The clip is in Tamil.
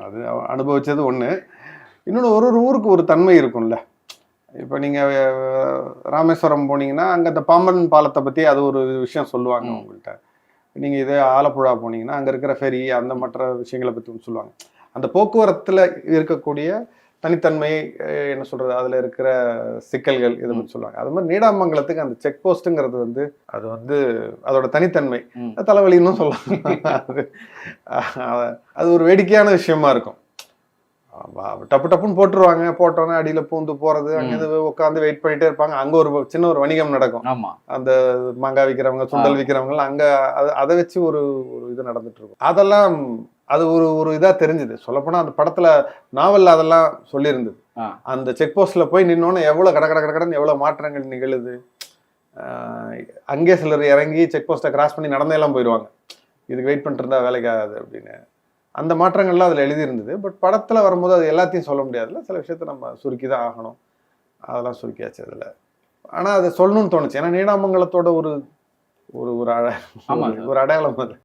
அது அனுபவிச்சது ஒண்ணு. இன்னொன்னு ஒரு ஒரு ஊருக்கு ஒரு தன்மை இருக்கும்ல. இப்ப நீங்க ராமேஸ்வரம் போனீங்கன்னா, அங்க அந்த பாம்பன் பாலத்த பத்தி அது ஒரு விஷயம் சொல்லுவாங்க உங்கள்ட்ட. நீங்க இதே ஆலப்புழா போனீங்கன்னா, அங்க இருக்கிற ஃபெரி அந்த மற்ற விஷயங்கள பத்தி சொல்லுவாங்க. அந்த போக்குவரத்துல இருக்கக்கூடிய தனித்தன்மை என்ன சொல்றது? அதுல இருக்கிற சிக்கல்கள் இத பத்தி சொல்லுவாங்க. அது மாரி நீடாமங்கலத்துக்கு அந்த செக் போஸ்ட்ங்கிறது வந்து, அது வந்து அதோட தனித்தன்மை. தலைவலின்னும் சொல்லலாம். அது அது ஒரு வேடிக்கையான விஷயமா இருக்கும். டப்பு டப்புன்னு போட்டுருவாங்க. போட்டோனே அடியில பூந்து போறது, அங்கேருந்து உட்காந்து வெயிட் பண்ணிட்டே இருப்பாங்க. அங்க ஒரு சின்ன ஒரு வணிகம் நடக்கும். ஆமா. அந்த மாங்காய் விக்கிறவங்க, சுண்டல் விக்கிறவங்கலாம் அங்க அத வச்சு ஒரு ஒரு இது நடந்துட்டு இருக்கும். அதெல்லாம் அது ஒரு ஒரு இதா தெரிஞ்சது. சொல்லப்போனா அந்த படத்துல நாவல்ல அதெல்லாம் சொல்லியிருந்தது. அந்த செக் போஸ்ட்ல போய் நின்னோனே எவ்வளவு கட கட கடன்னு எவ்வளவு மாற்றங்கள் நிகழுது. அங்கே சிலர் இறங்கி செக் போஸ்ட்டை கிராஸ் பண்ணி நடந்தே எல்லாம் போயிடுவாங்க. இதுக்கு வெயிட் பண்ணிட்டு இருந்தா வேலைக்கு ஆகாது அப்படின்னு. அந்த மாற்றங்கள்லாம் அதில் எழுதியிருந்தது. பட் படத்தில் வரும்போது அது எல்லாத்தையும் சொல்ல முடியாதுல்ல. சில விஷயத்த நம்ம சுருக்கி தான் ஆகணும். அதெல்லாம் சுருக்கியாச்சு அதில். ஆனால் அதை சொல்லணும்னு தோணுச்சு. ஏன்னா நீடாமங்கலத்தோட ஒரு ஒரு ஒரு ஆமா ஒரு அடையாளம் அது.